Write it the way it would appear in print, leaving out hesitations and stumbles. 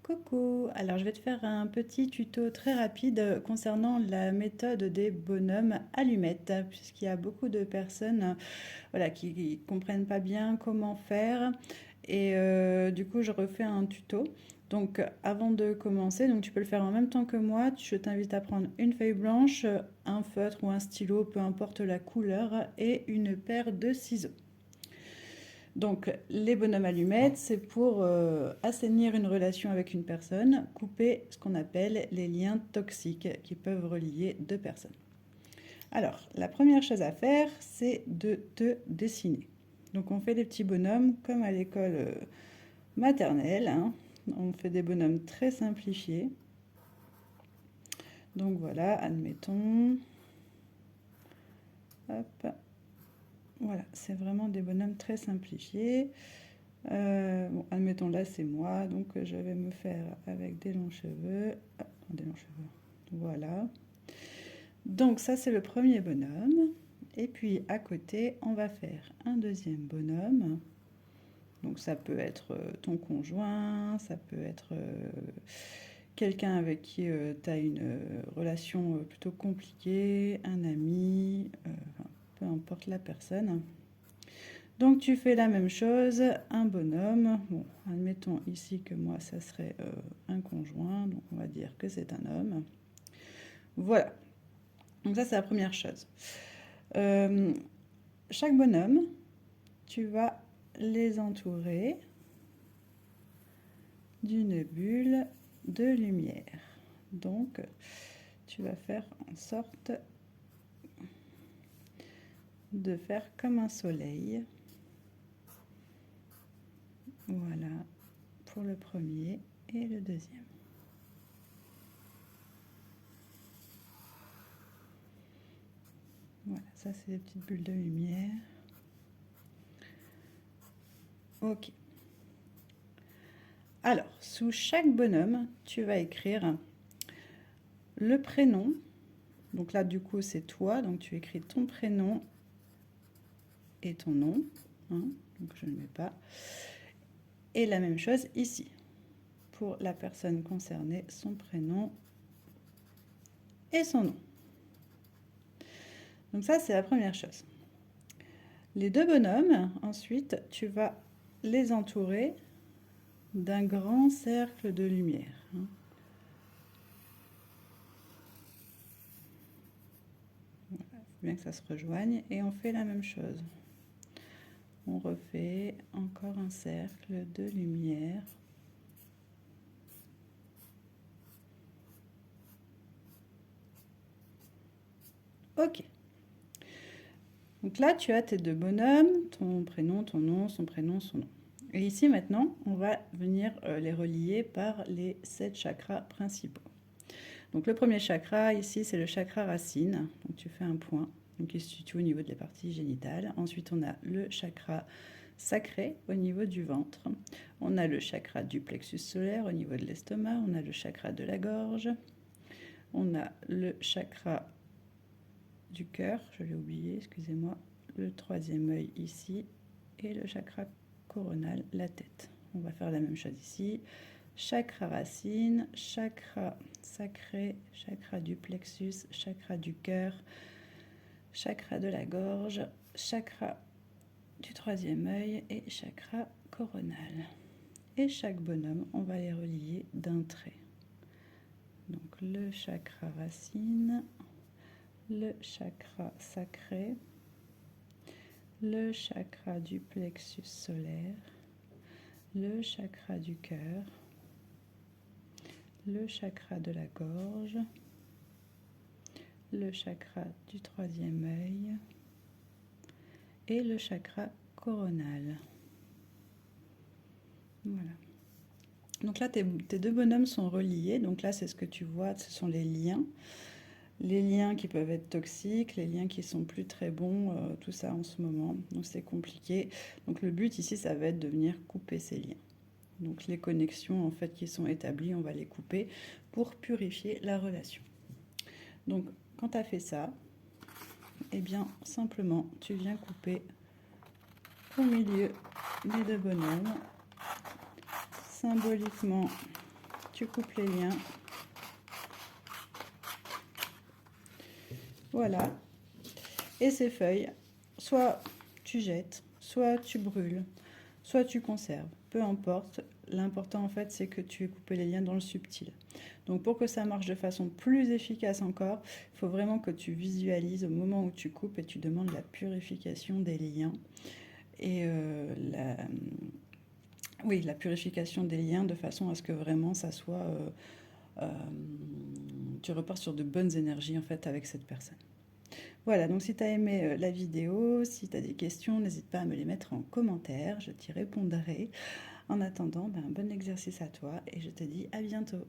Coucou, alors je vais te faire un petit tuto très rapide concernant la méthode des bonhommes allumettes, puisqu'il y a beaucoup de personnes voilà, qui ne comprennent pas bien comment faire et du coup je refais un tuto. Donc avant de commencer, donc tu peux le faire en même temps que moi, je t'invite à prendre une feuille blanche, un feutre ou un stylo, peu importe la couleur, et une paire de ciseaux. Donc, les bonhommes allumettes, c'est pour assainir une relation avec une personne, couper ce qu'on appelle les liens toxiques qui peuvent relier deux personnes. Alors, la première chose à faire, c'est de te dessiner. Donc, on fait des petits bonhommes comme à l'école maternelle, hein. On fait des bonhommes très simplifiés. Donc voilà, admettons. Hop. Voilà, c'est vraiment des bonhommes très simplifiés. Bon, admettons là c'est moi, donc je vais me faire avec des longs cheveux. Ah, des longs cheveux. Voilà. Donc ça c'est le premier bonhomme. Et puis à côté, on va faire un deuxième bonhomme. Donc ça peut être ton conjoint, ça peut être quelqu'un avec qui tu as une relation plutôt compliquée, un ami, peu importe la personne. Donc tu fais la même chose, un bonhomme. Bon, admettons ici que moi ça serait un conjoint, donc on va dire que c'est un homme. Voilà. Donc ça c'est la première chose. Chaque bonhomme, tu vas les entourer d'une bulle de lumière. Donc tu vas faire en sorte de faire comme un soleil. Voilà, pour le premier et le deuxième. Voilà, ça c'est des petites bulles de lumière. Ok. Alors, sous chaque bonhomme, tu vas écrire le prénom. Donc là, du coup, c'est toi. Donc tu écris ton prénom et ton nom. Hein, donc je ne mets pas. Et la même chose ici. Pour la personne concernée, son prénom et son nom. Donc ça, c'est la première chose. Les deux bonhommes, ensuite, tu vas les entourer d'un grand cercle de lumière. Hein. Voilà, il faut bien que ça se rejoigne. Et on fait la même chose. On refait encore un cercle de lumière. Ok. Donc là, tu as tes deux bonhommes, ton prénom, ton nom, son prénom, son nom. Et ici, maintenant, on va venir les relier par les 7 chakras principaux. Donc le premier chakra, ici, c'est le chakra racine. Donc tu fais un point, donc il se situe au niveau des parties génitales. Ensuite, on a le chakra sacré au niveau du ventre. On a le chakra du plexus solaire au niveau de l'estomac. On a le chakra de la gorge. On a le chakra du cœur, je l'ai oublié, excusez-moi, le troisième œil ici et le chakra coronal, la tête. On va faire la même chose ici. Chakra racine, chakra sacré, chakra du plexus, chakra du cœur, chakra de la gorge, chakra du troisième œil et chakra coronal. Et chaque bonhomme, on va les relier d'un trait. Donc le chakra racine, le chakra sacré, le chakra du plexus solaire, le chakra du cœur, le chakra de la gorge, le chakra du troisième œil et le chakra coronal. Voilà. Donc là, tes deux bonhommes sont reliés. Donc là, c'est ce que tu vois, ce sont les liens. Les liens qui peuvent être toxiques, les liens qui sont plus très bons, tout ça en ce moment. Donc c'est compliqué. Donc le but ici, ça va être de venir couper ces liens. Donc les connexions en fait qui sont établies, on va les couper pour purifier la relation. Donc quand tu as fait ça, eh bien simplement tu viens couper au milieu des deux bonhommes. Symboliquement, tu coupes les liens. Voilà. Et ces feuilles, soit tu jettes, soit tu brûles, soit tu conserves. Peu importe. L'important, en fait, c'est que tu aies coupé les liens dans le subtil. Donc, pour que ça marche de façon plus efficace encore, il faut vraiment que tu visualises au moment où tu coupes et tu demandes la purification des liens. Et la purification des liens de façon à ce que vraiment ça soit... tu repars sur de bonnes énergies, en fait, avec cette personne. Voilà, donc si tu as aimé la vidéo, si tu as des questions, n'hésite pas à me les mettre en commentaire, je t'y répondrai. En attendant, bon exercice à toi et je te dis à bientôt.